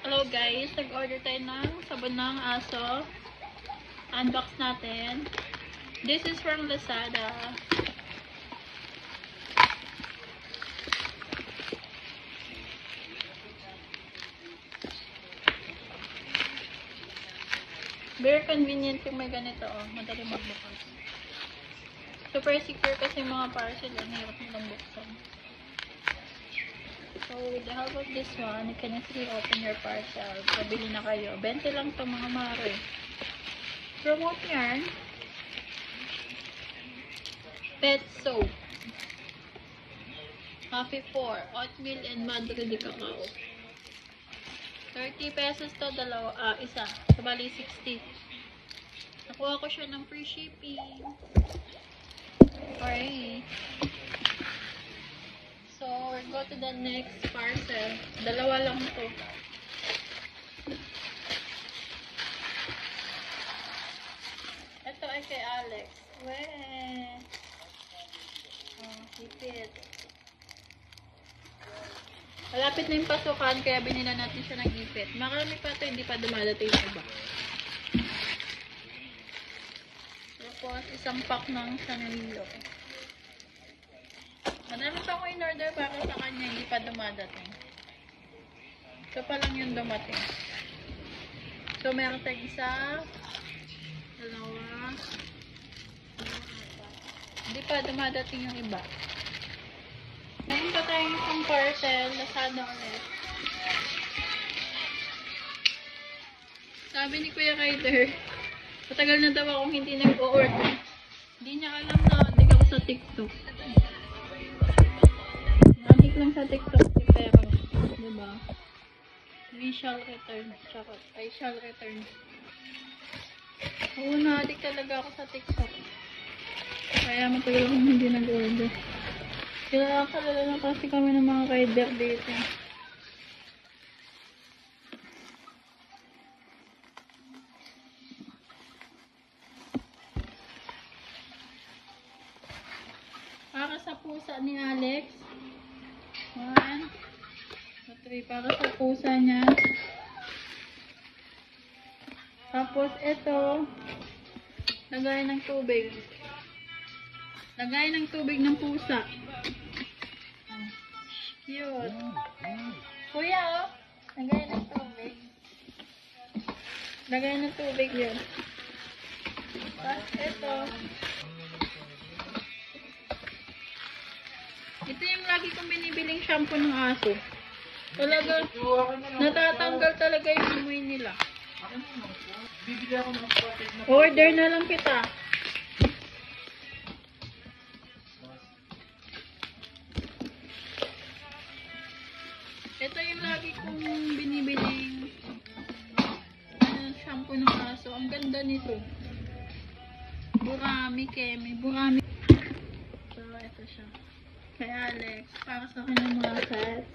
Hello guys, nag-order tayo ng sabon ng aso. Unbox natin. This is from Lazada. Very convenient yung may ganito, oh. Madali magbukas. Super secure kasi yung mga parcel, ang hirap nilang buksan. So, with the help of this one, you can easily open your parcel. Pabili na kayo. 20 lang ito mga mare. Promote yarn. Pet soap. Coffee 4. Oatmeal and Madre de Cacao. 30 pesos to, isa. So, bali 60. Nakuha ko siya ng free shipping. Alright. So, we'll go to the next parcel. Dalawa lang to. Ito ay kay Alex. Weh! Oh, hipit. Malapit na yung pasukan, kaya binila natin siya ng ipit. Marami pa ito, hindi pa dumadating yung iba. Tapos, isang pack ng Sanelio. Madami pa ako in-order para sa kanya, hindi pa dumadating. Ito pa lang yung dumating. So, meron tayong isa, dalawa, hindi pa dumadating yung iba. Meron pa tayong isang parcel, Lazada ulit. Sabi ni Kuya Ryder, matagal na daw akong hindi nag-o-order. Hindi niya alam na hindi ako sa TikTok. Nadik lang sa TikTok si pero, diba? We shall return. Charot. I shall return. Oo, nadik talaga ako sa TikTok. Kaya matagal akong hindi nag-order. Kalala na kasi kami ng mga rider dito. Para sa pusa ni Alex. 1, 2, 3. Para sa pusa niya. Tapos ito. Lagay ng tubig. Lagay ng tubig ng pusa. Cute. Kuya, oh. Lagay ng tubig. Lagay ng tubig yun. Tapos ito. Ito yung lagi kong binibiling shampoo ng aso. Talaga, natatanggal talaga yung amoy nila. Order na lang kita. Ito yung lagi kong binibiling shampoo ng aso. Ang ganda nito. Burami, Kemi. Burami. So, ito siya. Kay Alex. Para sa akin ng mga cats.